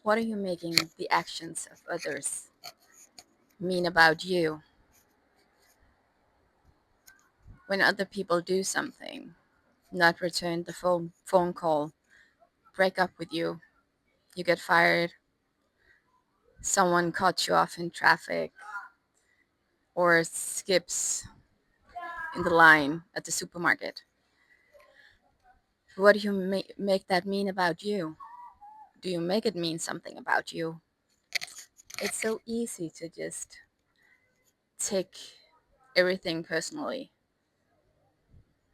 What are you making the actions of others mean about you? When other people do something, not return the phone call, break up with you, you get fired, someone cuts you off in traffic, or skips in the line at the supermarket. What do you make that mean about you? Do you make it mean something about you? It's so easy to just take everything personally.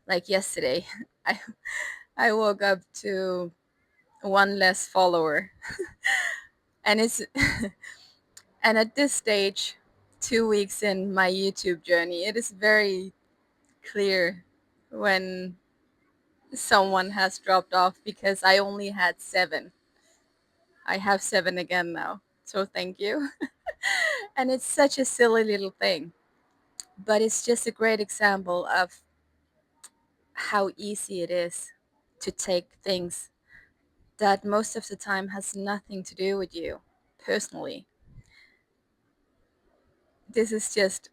Like yesterday, I I woke up to one less follower, and it's and at this stage, 2 weeks in my YouTube journey, it is very clear when someone has dropped off because I only had 7. I have 7 again now, so thank you. And it's such a silly little thing, but it's just a great example of how easy it is to take things that most of the time has nothing to do with you personally. This is just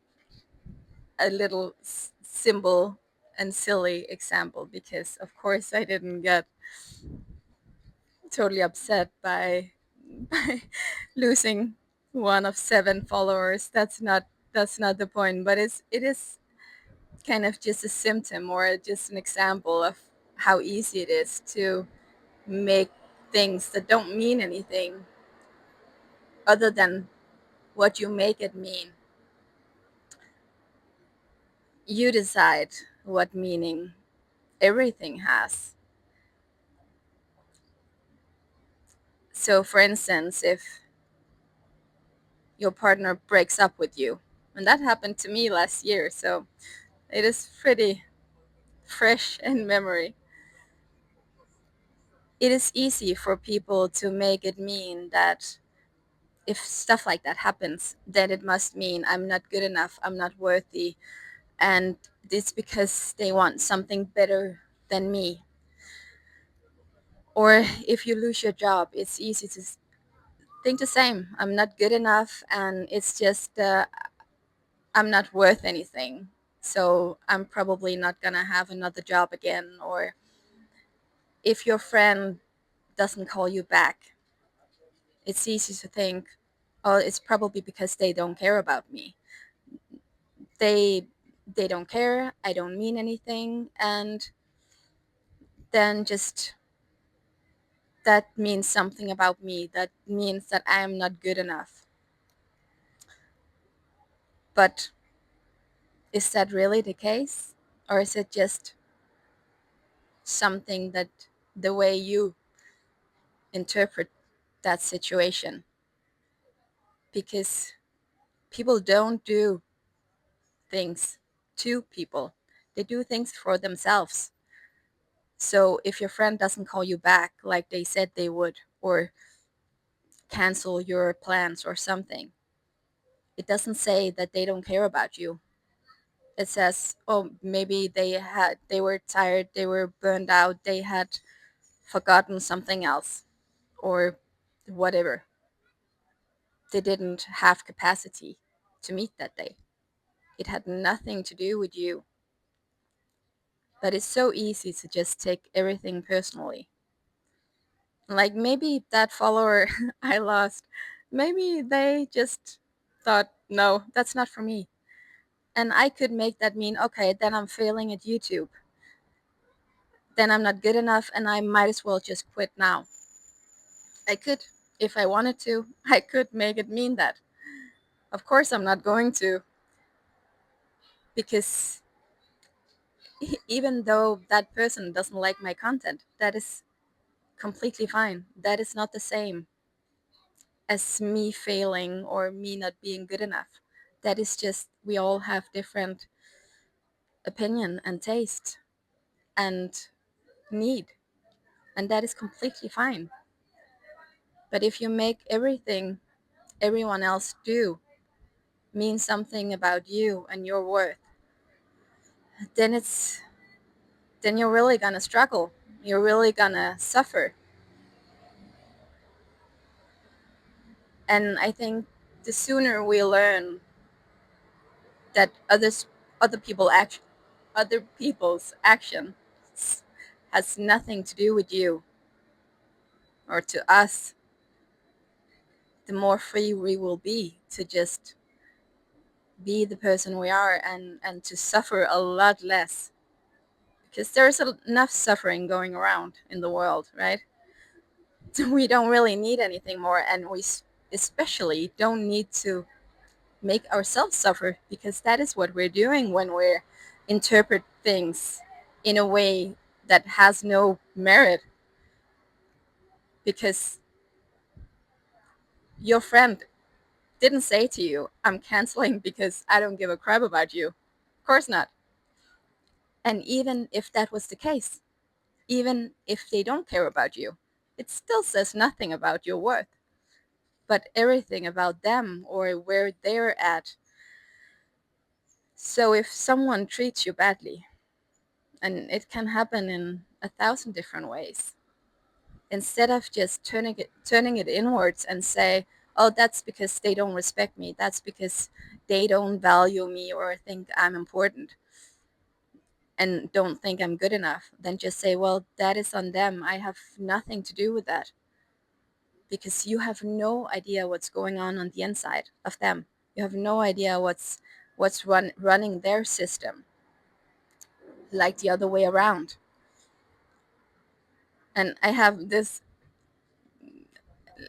a little simple and silly example because of course I didn't get totally upset by by losing one of 7 followers. That's not the point, but it is kind of just a symptom or just an example of how easy it is to make things that don't mean anything other than what you make it mean. You decide what meaning everything has. So, for instance, if your partner breaks up with you, and that happened to me last year, so it is pretty fresh in memory. It is easy for people to make it mean that if stuff like that happens, then it must mean I'm not good enough, I'm not worthy, and it's because they want something better than me. Or if you lose your job, it's easy to think the same. I'm not good enough, and it's just I'm not worth anything. So I'm probably not gonna have another job again. Or if your friend doesn't call you back, it's easy to think, oh, it's probably because they don't care about me. They they don't care. I don't mean anything, and then just that means something about me. That means that I am not good enough. But is that really the case? Or is it just something that the way you interpret that situation? Because people don't do things to people, they do things for themselves. So if your friend doesn't call you back like they said they would, or cancel your plans or something, it doesn't say that they don't care about you. It says, oh, maybe they were tired, they were burned out, they had forgotten something else, or whatever. They didn't have capacity to meet that day. It had nothing to do with you. But it's so easy to just take everything personally. Like maybe that follower I lost, maybe they just thought, no, that's not for me. And I could make that mean, okay, then I'm failing at YouTube. Then I'm not good enough and I might as well just quit now. I could, if I wanted to, I could make it mean that. Of course, I'm not going to, because even though that person doesn't like my content, that is completely fine. That is not the same as me failing or me not being good enough. That is just, we all have different opinion and taste and need, and that is completely fine. But if you make everything everyone else do mean something about you and your worth, then you're really gonna struggle. You're really gonna suffer. And I think the sooner we learn that other people act other people's actions has nothing to do with you or to us, the more free we will be to just be the person we are, and to suffer a lot less, because there's enough suffering going around in the world, right? So we don't really need anything more, and we especially don't need to make ourselves suffer, because that is what we're doing when we interpret things in a way that has no merit. Because your friend didn't say to you, I'm canceling because I don't give a crap about you. Of course not. And even if that was the case, even if they don't care about you, it still says nothing about your worth, but everything about them or where they're at. So if someone treats you badly, and it can happen in 1,000 different ways, instead of just turning it inwards and say, oh, that's because they don't respect me, that's because they don't value me or think I'm important and don't think I'm good enough, then just say, well, that is on them, I have nothing to do with that, because you have no idea what's going on the inside of them. You have no idea what's running their system, like the other way around. And I have this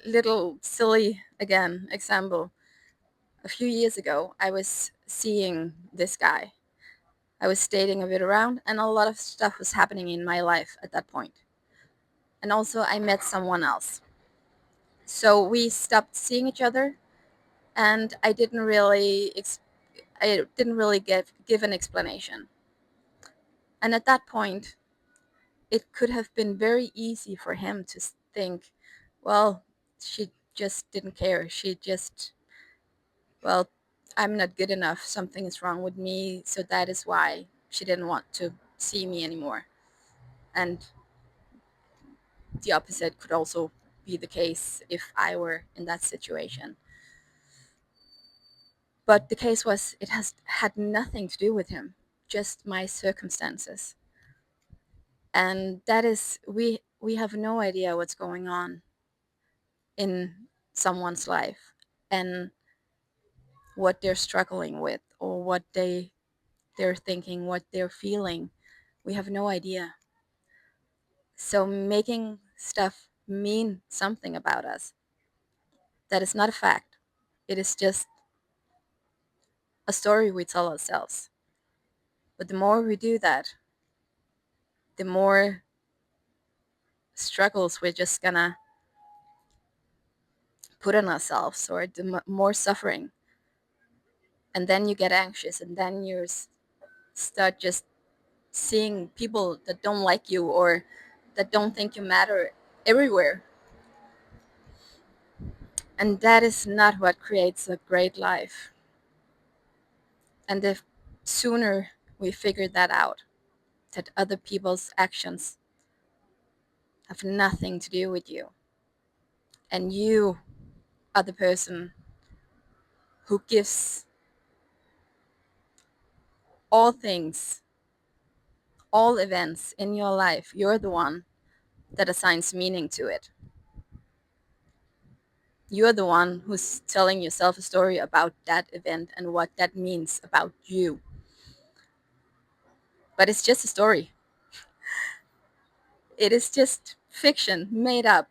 little silly, again, example. A few years ago, I was seeing this guy. I was dating a bit around, and a lot of stuff was happening in my life at that point. And also, I met someone else. So we stopped seeing each other, and I didn't really give an explanation. And at that point, it could have been very easy for him to think, well, she just didn't care. She just, well, I'm not good enough. Something is wrong with me. So that is why she didn't want to see me anymore. And the opposite could also be the case if I were in that situation. But the case was, it has had nothing to do with him, just my circumstances. And that is, we have no idea what's going on in someone's life, and what they're struggling with, or what they're thinking, what they're feeling. We have no idea. So making stuff mean something about us, that is not a fact. It is just a story we tell ourselves. But the more we do that, the more struggles we're just gonna put on ourselves, or the more suffering. And then you get anxious, and then you start just seeing people that don't like you, or that don't think you matter, everywhere. And that is not what creates a great life. And the sooner we figure that out, that other people's actions have nothing to do with you, and you are the person who gives all things, all events in your life, you're the one that assigns meaning to it. You're the one who's telling yourself a story about that event and what that means about you. But it's just a story. It is just fiction made up.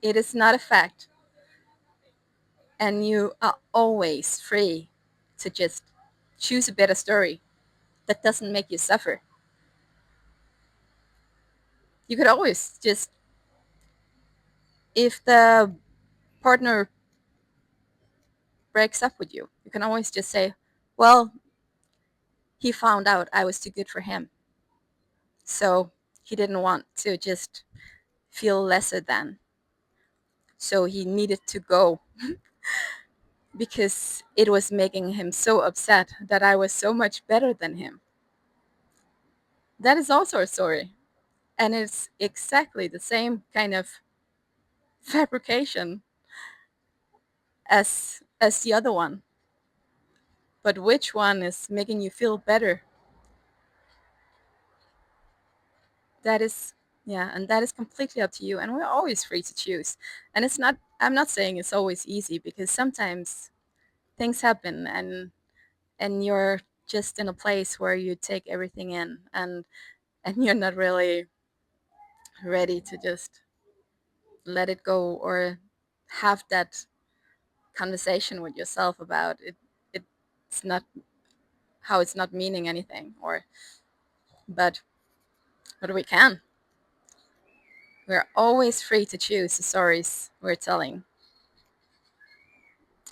It is not a fact. And you are always free to just choose a better story that doesn't make you suffer. You could always just, if the partner breaks up with you, you can always just say, well, he found out I was too good for him. So he didn't want to just feel lesser than. So he needed to go because it was making him so upset that I was so much better than him. That is also a story. And it's exactly the same kind of fabrication. as the other one. But which one is making you feel better? That is, yeah, and that is completely up to you. And we're always free to choose. And it's not, I'm not saying it's always easy, because sometimes things happen, and you're just in a place where you take everything in, and you're not really ready to just let it go, or have that conversation with yourself about it. It's not how it's not meaning anything, or but we can. We're always free to choose the stories we're telling.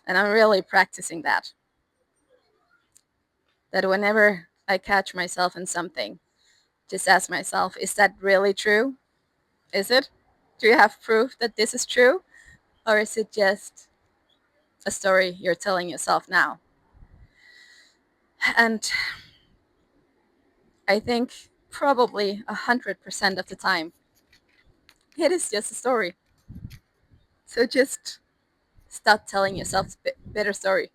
And I'm really practicing that. That whenever I catch myself in something, just ask myself, is that really true? Is it? Do you have proof that this is true? Or is it just a story you're telling yourself now? And I think probably 100% of the time, it is just a story. So just start telling yourself a better story.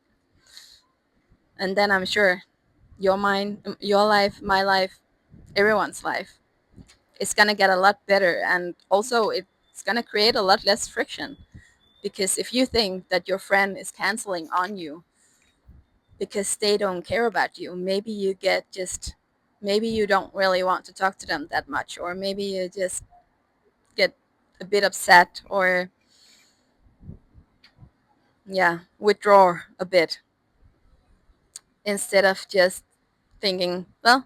And then I'm sure your mind, your life, my life, everyone's life is going to get a lot better. And also, it's going to create a lot less friction. Because if you think that your friend is canceling on you because they don't care about you, maybe you get just, maybe you don't really want to talk to them that much, or maybe you just get a bit upset, or yeah, withdraw a bit, instead of just thinking, well,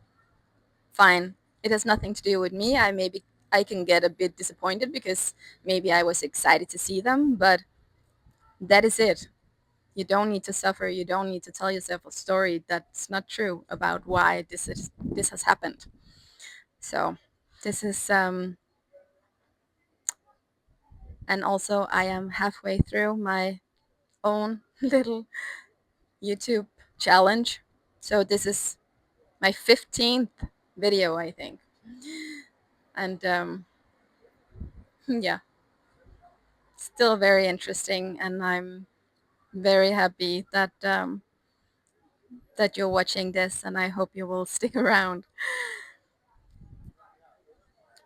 fine, it has nothing to do with me. I can get a bit disappointed because maybe I was excited to see them, but that is it. You don't need to suffer. You don't need to tell yourself a story that's not true about why this has happened. So this is and also I am halfway through my own little YouTube challenge. So this is my 15th video, I think. And yeah, still very interesting, and I'm very happy that you're watching this, and I hope you will stick around.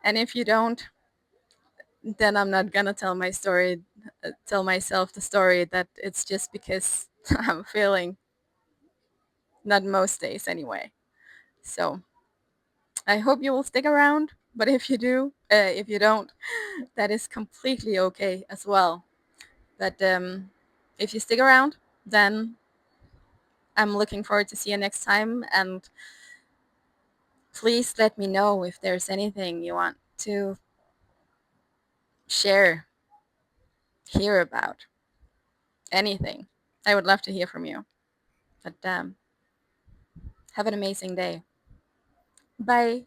And if you don't, then I'm not gonna tell my story, tell myself the story that it's just because I'm feeling not most days anyway. So I hope you will stick around. But if you do, if you don't, that is completely okay as well. But if you stick around, then I'm looking forward to see you next time. And please let me know if there's anything you want to share, hear about, anything. I would love to hear from you. But have an amazing day. Bye.